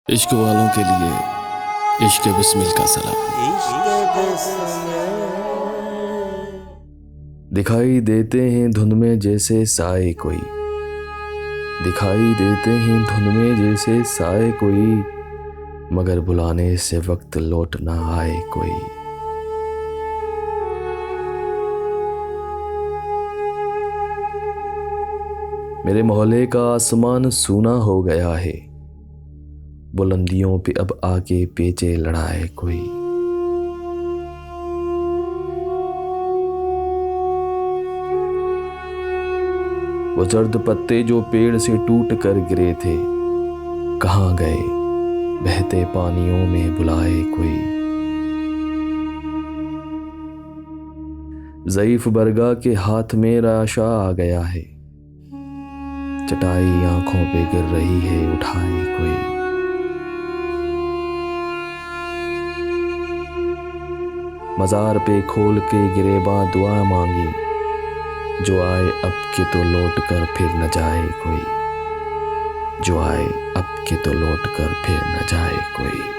इश्क वालों के लिए इश्क बिस्मिल का सलाम। दिखाई देते हैं धुंध में जैसे साए कोई, दिखाई देते हैं धुंध में जैसे साए कोई, मगर बुलाने से वक्त लौट ना आए कोई। मेरे मोहल्ले का आसमान सूना हो गया है, बुलंदियों पे अब आके पेचे लड़ाए कोई। वो जर्द पत्ते जो पेड़ से टूट कर गिरे थे, कहाँ गए बहते पानियों में बुलाए कोई। ज़ईफ बरगा के हाथ में राशा आ गया है, चटाई आंखों पे गिर रही है उठाए कोई। मज़ार पे खोल के गिरेबां दुआ मांगी, जो आए अब के तो लौट कर फिर न जाए कोई, जो आए अब के तो लौट कर फिर न जाए कोई।